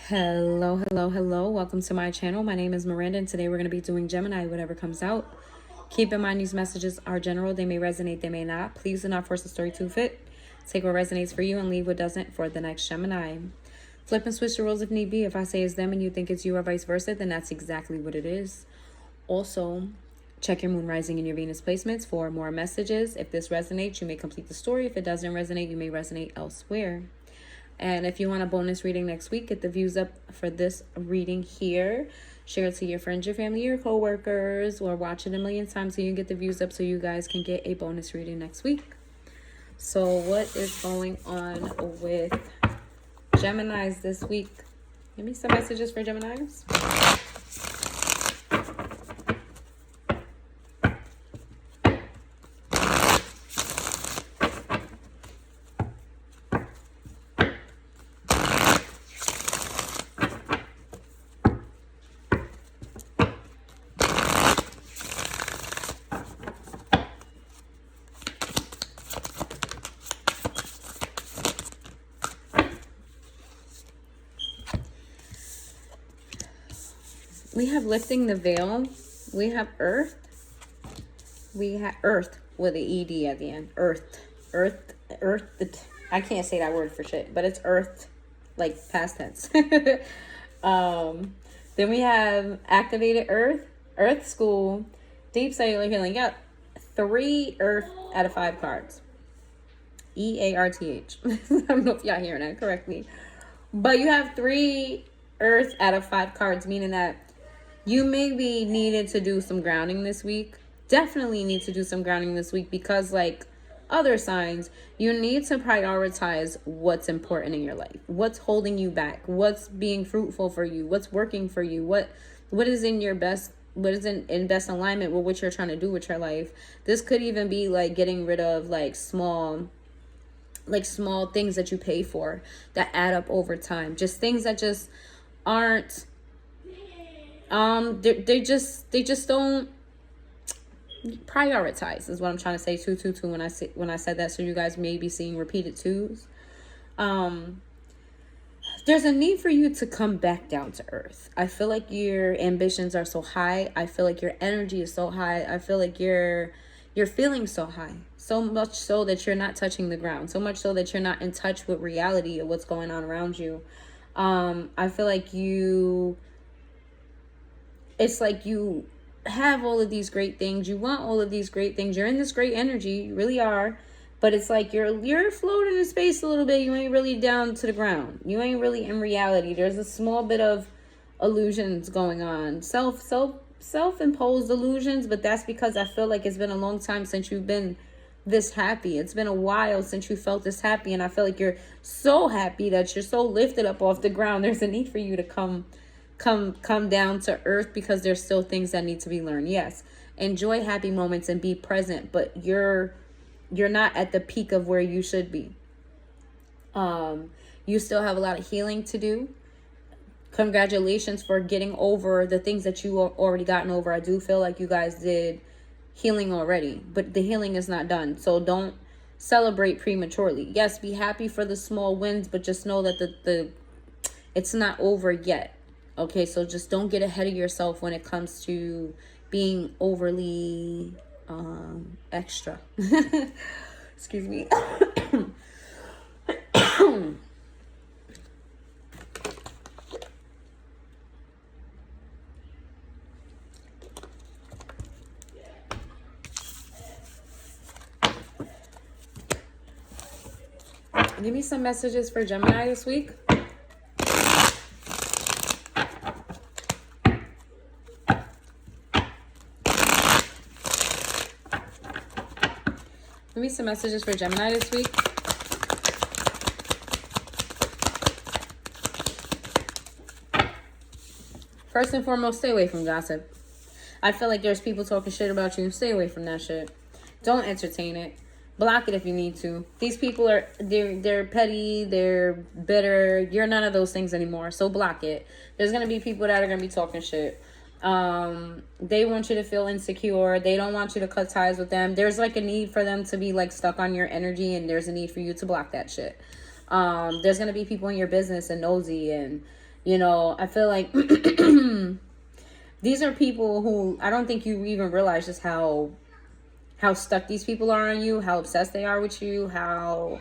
Hello, hello, hello. Welcome to my channel. My name is Miranda, and today we're going to be doing Gemini, whatever comes out. Keep in mind these messages are general. They may resonate, they may not. Please do not force the story to fit. Take what resonates for you and leave what doesn't for the next Gemini. Flip and switch the roles if need be. If I say it's them and you think it's you or vice versa, then that's exactly what it is. Also, check your moon rising and your Venus placements for more messages. If this resonates, you may complete the story. If it doesn't resonate, you may resonate elsewhere. And if you want a bonus reading next week, get the views up for this reading here. Share it to your friends, your family, your co-workers, or watch it a million times so you can get the views up so you guys can get a bonus reading next week. So what is going on with Geminis this week? Give me some messages for Geminis. We have lifting the veil. We have earth. We have earth with an ED at the end. Earth. I can't say that word for shit, but it's earth, like past tense. Then we have activated earth school, deep cellular healing. Got 3 earth out of 5 cards. EARTH. I don't know if y'all hearing that correctly, but you have 3 earth out of 5 cards, meaning that you maybe needed to do some grounding this week. Definitely need to do some grounding this week because, like other signs, you need to prioritize what's important in your life. What's holding you back? What's being fruitful for you? What's working for you? What is in your best, what is in best alignment with what you're trying to do with your life? This could even be like getting rid of like small things that you pay for that add up over time. Just things that just aren't they just don't prioritize is what I'm trying to say. 222 when I said that, so you guys may be seeing repeated 2s. There's a need for you to come back down to earth. I feel like your ambitions are so high. I feel like your energy is so high. I feel like you're feeling so high, so much so that you're not touching the ground, so much so that you're not in touch with reality of what's going on around you. I feel like it's like you have all of these great things. You want all of these great things. You're in this great energy. You really are. But it's like you're floating in space a little bit. You ain't really down to the ground. You ain't really in reality. There's a small bit of illusions going on. Self-imposed illusions, but that's because I feel like it's been a long time since you've been this happy. It's been a while since you felt this happy, and I feel like you're so happy that you're so lifted up off the ground. There's a need for you to come down to earth because there's still things that need to be learned. Yes, enjoy happy moments and be present, but you're not at the peak of where you should be. You still have a lot of healing to do. Congratulations for getting over the things that you already gotten over. I do feel like you guys did healing already, but the healing is not done, so don't celebrate prematurely. Yes, be happy for the small wins, but just know that it's not over yet. Okay, so just don't get ahead of yourself when it comes to being overly extra. Excuse me. Give me some messages for Gemini this week. Give me some messages for Gemini this week. First and foremost, stay away from gossip. I feel like there's people talking shit about you. Stay away from that shit. Don't entertain it. Block it if you need to. These people they're petty, they're bitter. You're none of those things anymore. So block it. There's gonna be people that are gonna be talking shit. They want you to feel insecure. They don't want you to cut ties with them. There's like a need for them to be like stuck on your energy, and there's a need for you to block that shit. There's gonna be people in your business and nosy, and You know, I feel like these are people who I don't think you even realize just how stuck these people are on you, how obsessed they are with you, how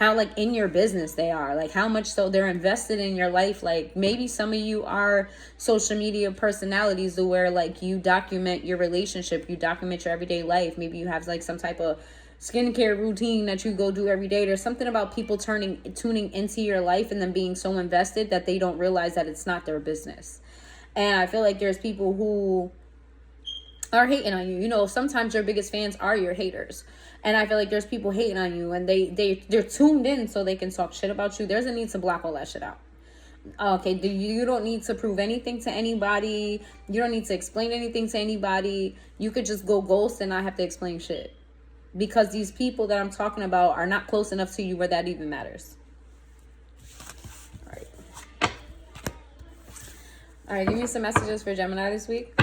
like in your business they are, like how much so they're invested in your life. Like maybe some of you are social media personalities to where like you document your relationship, you document your everyday life. Maybe you have like some type of skincare routine that you go do every day. There's something about people tuning into your life and then being so invested that they don't realize that it's not their business. And I feel like there's people who are hating on you. You know, sometimes your biggest fans are your haters. And I feel like there's people hating on you and they're tuned in so they can talk shit about you. There's a need to block all that shit out. Okay, you don't need to prove anything to anybody. You don't need to explain anything to anybody. You could just go ghost and not have to explain shit. Because these people that I'm talking about are not close enough to you where that even matters. All right, give me some messages for Gemini this week.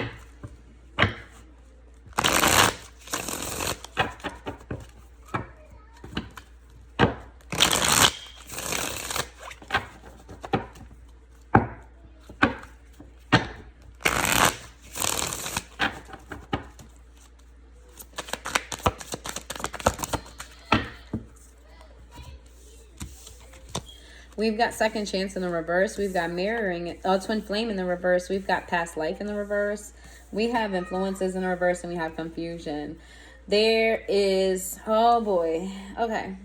We've got second chance in the reverse. We've got mirroring, twin flame in the reverse. We've got past life in the reverse. We have influences in the reverse, and we have confusion. There is, oh boy, okay.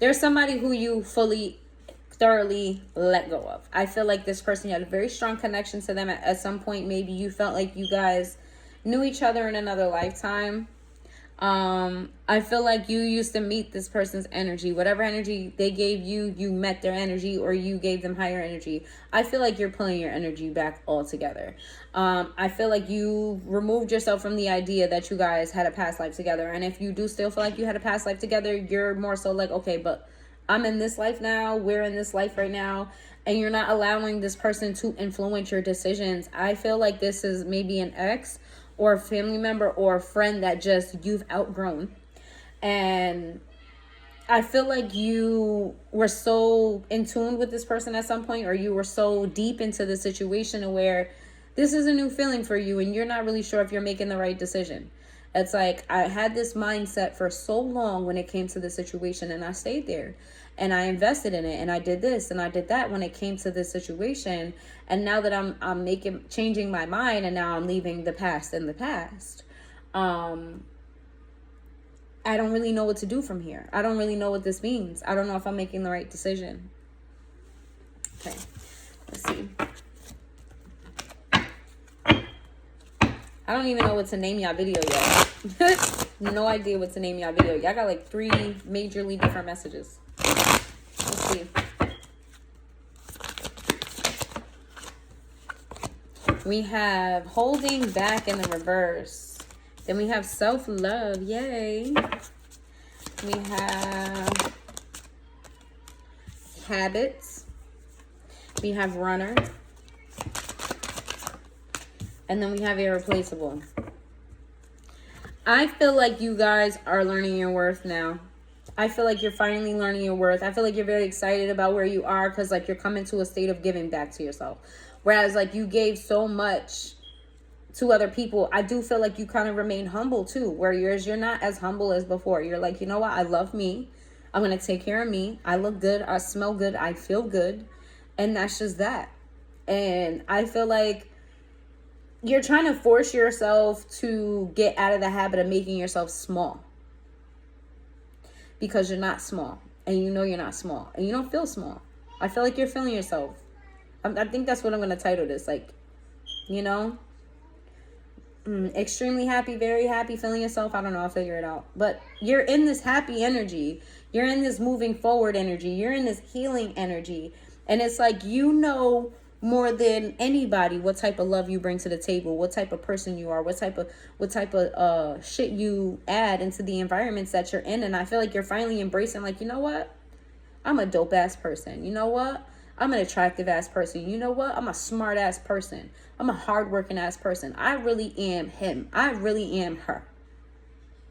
There's somebody who you thoroughly let go of. I feel like this person, you had a very strong connection to them at some point. Maybe you felt like you guys knew each other in another lifetime. I feel like you used to meet this person's energy. Whatever energy they gave you, you met their energy, or you gave them higher energy. I feel like you're pulling your energy back altogether. I feel like you removed yourself from the idea that you guys had a past life together. And if you do still feel like you had a past life together, you're more so like, okay, but I'm in this life now. We're in this life right now. And you're not allowing this person to influence your decisions. I feel like this is maybe an ex or a family member or a friend that just you've outgrown. And I feel like you were so in tune with this person at some point, or you were so deep into the situation where this is a new feeling for you and you're not really sure if you're making the right decision. It's like I had this mindset for so long when it came to the situation, and I stayed there and I invested in it and I did this and I did that when it came to this situation. And now that I'm changing my mind, and now I'm leaving the past in the past. I don't really know what to do from here. I don't really know what this means. I don't know if I'm making the right decision. Okay, let's see. I don't even know what to name y'all video yet. No idea what to name y'all video. Y'all got like 3 majorly different messages. Let's see. We have holding back in the reverse. Then we have self-love. Yay. We have habits. We have runner. And then we have irreplaceable. I feel like you guys are learning your worth now. I feel like you're finally learning your worth. I feel like you're very excited about where you are, because like you're coming to a state of giving back to yourself. Whereas like you gave so much to other people, I do feel like you kind of remain humble too. Where you're not as humble as before. You're like, you know what? I love me. I'm going to take care of me. I look good. I smell good. I feel good. And that's just that. And I feel like you're trying to force yourself to get out of the habit of making yourself small. Because you're not small. And you know you're not small. And you don't feel small. I feel like you're feeling yourself. I think that's what I'm going to title this. Like, you know, extremely happy, very happy, feeling yourself. I don't know. I'll figure it out. But you're in this happy energy. You're in this moving forward energy. You're in this healing energy. And it's like, you know, more than anybody what type of love you bring to the table, what type of person you are, what type of shit you add into the environments that you're in. And I feel like you're finally embracing, like, you know what, I'm a dope ass person. You know what, I'm an attractive ass person. You know what, I'm a smart ass person. I'm a hardworking ass person. I really am him. I really am her.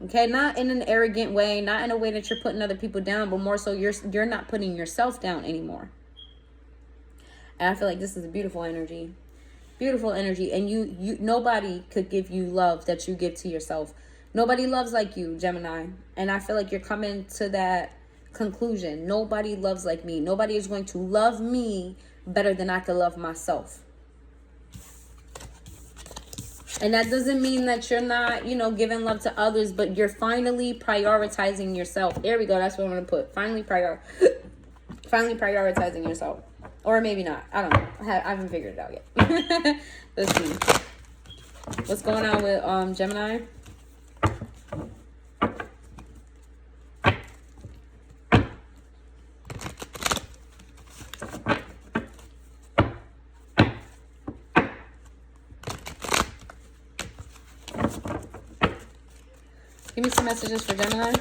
Okay, not in an arrogant way, not in a way that you're putting other people down, but more so you're not putting yourself down anymore. And I feel like this is a beautiful energy. Beautiful energy. And you nobody could give you love that you give to yourself. Nobody loves like you, Gemini. And I feel like you're coming to that conclusion. Nobody loves like me. Nobody is going to love me better than I could love myself. And that doesn't mean that you're not, giving love to others, but you're finally prioritizing yourself. There we go. That's what I'm going to put. Finally prioritizing yourself. Or maybe not. I don't know. I haven't figured it out yet. Let's see. What's going on with Gemini? Give me some messages for Gemini.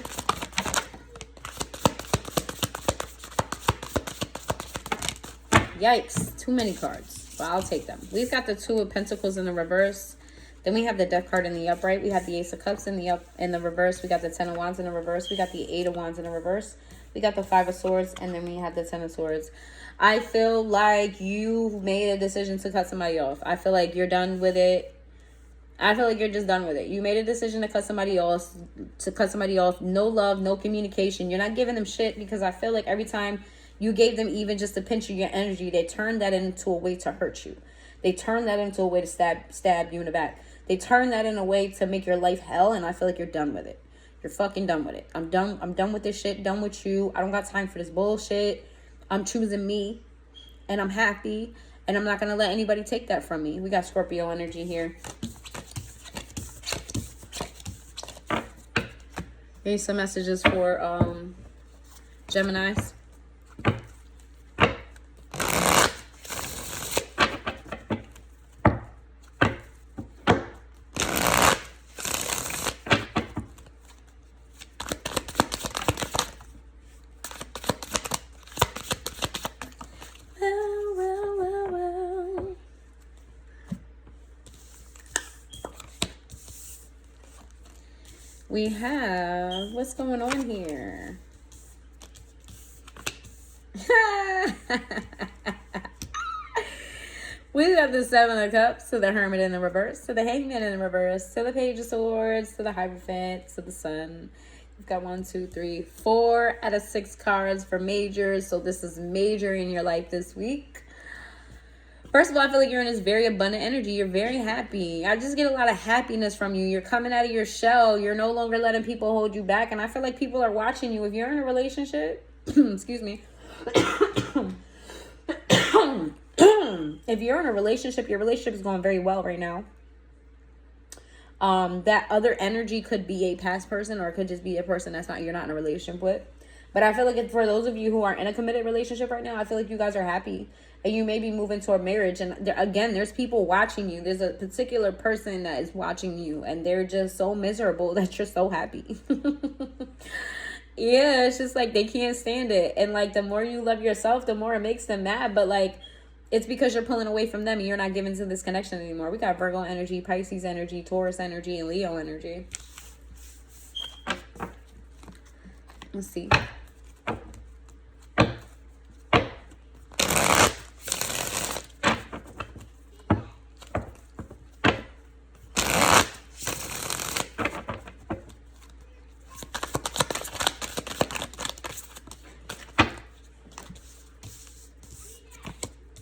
Yikes. Too many cards. But I'll take them. We've got the Two of Pentacles in the reverse. Then we have the Death card in the upright. We have the Ace of Cups in the reverse. We got the Ten of Wands in the reverse. We got the Eight of Wands in the reverse. We got the Five of Swords. And then we have the Ten of Swords. I feel like you made a decision to cut somebody off. I feel like you're done with it. I feel like you're just done with it. You made a decision to cut somebody off. No love, no communication. You're not giving them shit, because I feel like every time you gave them even just a pinch of your energy, they turned that into a way to hurt you. They turned that into a way to stab you in the back. They turned that in a way to make your life hell, and I feel like you're done with it. You're fucking done with it. I'm done with this shit. Done with you. I don't got time for this bullshit. I'm choosing me, and I'm happy, and I'm not going to let anybody take that from me. We got Scorpio energy here. Here's some messages for Geminis. We have, what's going on here? We got the Seven of Cups, to the Hermit in the reverse, to the Hangman in the reverse, to the Page of Swords, to the Hierophant, to the Sun. We've got 1, 2, 3, 4 out of 6 cards for majors. So this is major in your life this week. First of all, I feel like you're in this very abundant energy. You're very happy. I just get a lot of happiness from you. You're coming out of your shell. You're no longer letting people hold you back. And I feel like people are watching you. If you're in a relationship, excuse me. If you're in a relationship, your relationship is going very well right now. That other energy could be a past person, or it could just be a person you're not in a relationship with. But I feel like for those of you who are in a committed relationship right now, I feel like you guys are happy. And you may be moving toward marriage. And again, there's people watching you. There's a particular person that is watching you. And they're just so miserable that you're so happy. Yeah, it's just like they can't stand it. And like the more you love yourself, the more it makes them mad. But like, it's because you're pulling away from them and you're not giving to this connection anymore. We got Virgo energy, Pisces energy, Taurus energy, and Leo energy. Let's see.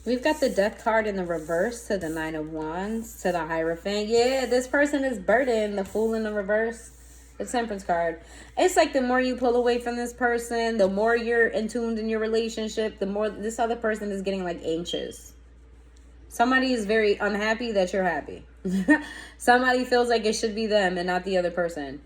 We've got the Death card in the reverse, to the Nine of Wands, to the Hierophant. Yeah, this person is burdened. The Fool in the reverse, the Temperance card. It's like the more you pull away from this person, the more you're in tuned in your relationship, the more this other person is getting like anxious. Somebody is very unhappy that you're happy. Somebody feels like it should be them and not the other person.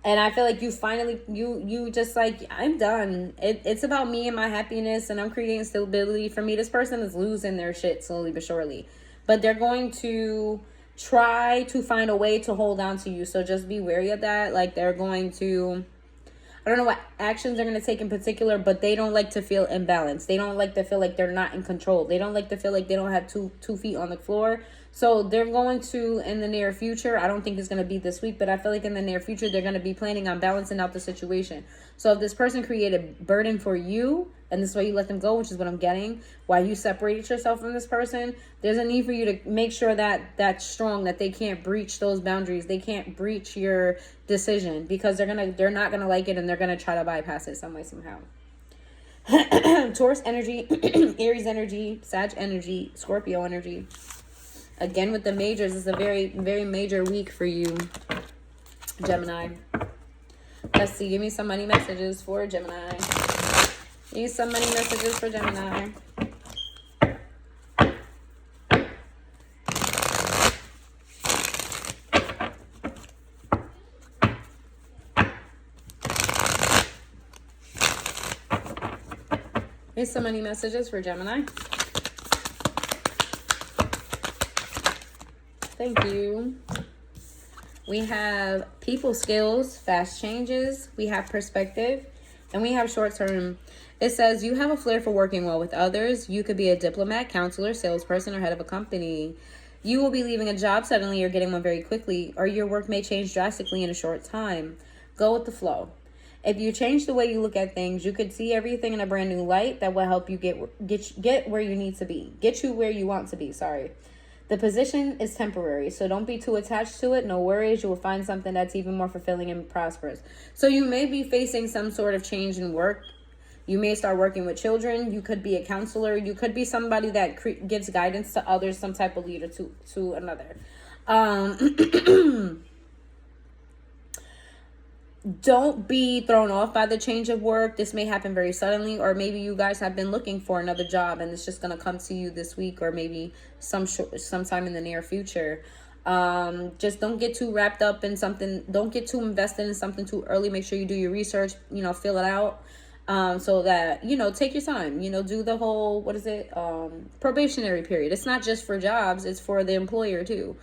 And I feel like you finally, you just like, I'm done. It's about me and my happiness, and I'm creating stability. For me, this person is losing their shit slowly but surely. But they're going to try to find a way to hold on to you. So just be wary of that. Like they're going to, I don't know what actions they're going to take in particular, but they don't like to feel imbalanced. They don't like to feel like they're not in control. They don't like to feel like they don't have two feet on the floor. So they're going to, in the near future, I don't think it's going to be this week, but I feel like in the near future, they're going to be planning on balancing out the situation. So if this person created burden for you, and this way you let them go, which is what I'm getting. Why you separated yourself from this person, there's a need for you to make sure that that's strong, that they can't breach those boundaries. They can't breach your decision, because they're not gonna like it, and they're gonna try to bypass it some way, somehow. Taurus energy, Aries energy, Sag energy, Scorpio energy. Again, with the majors, it's a very, very major week for you, Gemini. Let's see. Give me some money messages for Gemini. Give me some money messages for Gemini. Here's some money messages for Gemini. Thank you. We have people skills, fast changes. We have perspective. And we have short term. It says you have a flair for working well with others. You could be a diplomat, counselor, salesperson, or head of a company. You will be leaving a job suddenly or getting one very quickly, or your work may change drastically in a short time. Go with the flow. If you change the way you look at things, you could see everything in a brand new light that will help you get where you need to be. Get you where you want to be, sorry. The position is temporary, so don't be too attached to it. No worries, you will find something that's even more fulfilling and prosperous. So you may be facing some sort of change in work. You may start working with children. You could be a counselor. You could be somebody that gives guidance to others, some type of leader to another. Don't be thrown off by the change of work. This may happen very suddenly, or maybe you guys have been looking for another job and it's just going to come to you this week, or maybe sometime in the near future. Just don't get too wrapped up in something. Don't get too invested in something too early. Make sure you do your research, fill it out. So that, take your time, do the whole, probationary period. It's not just for jobs, it's for the employer too.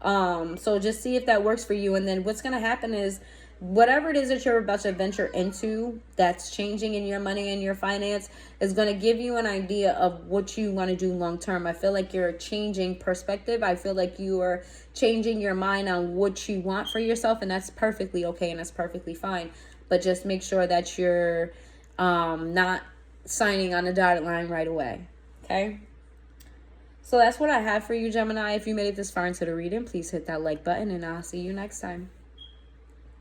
So just see if that works for you. And then what's going to happen is, whatever it is that you're about to venture into that's changing in your money and your finance is going to give you an idea of what you want to do long term. I feel like you're changing perspective. I feel like you are changing your mind on what you want for yourself, and that's perfectly okay and that's perfectly fine. But just make sure that you're not signing on the dotted line right away. Okay? So that's what I have for you, Gemini. If you made it this far into the reading, please hit that like button, and I'll see you next time.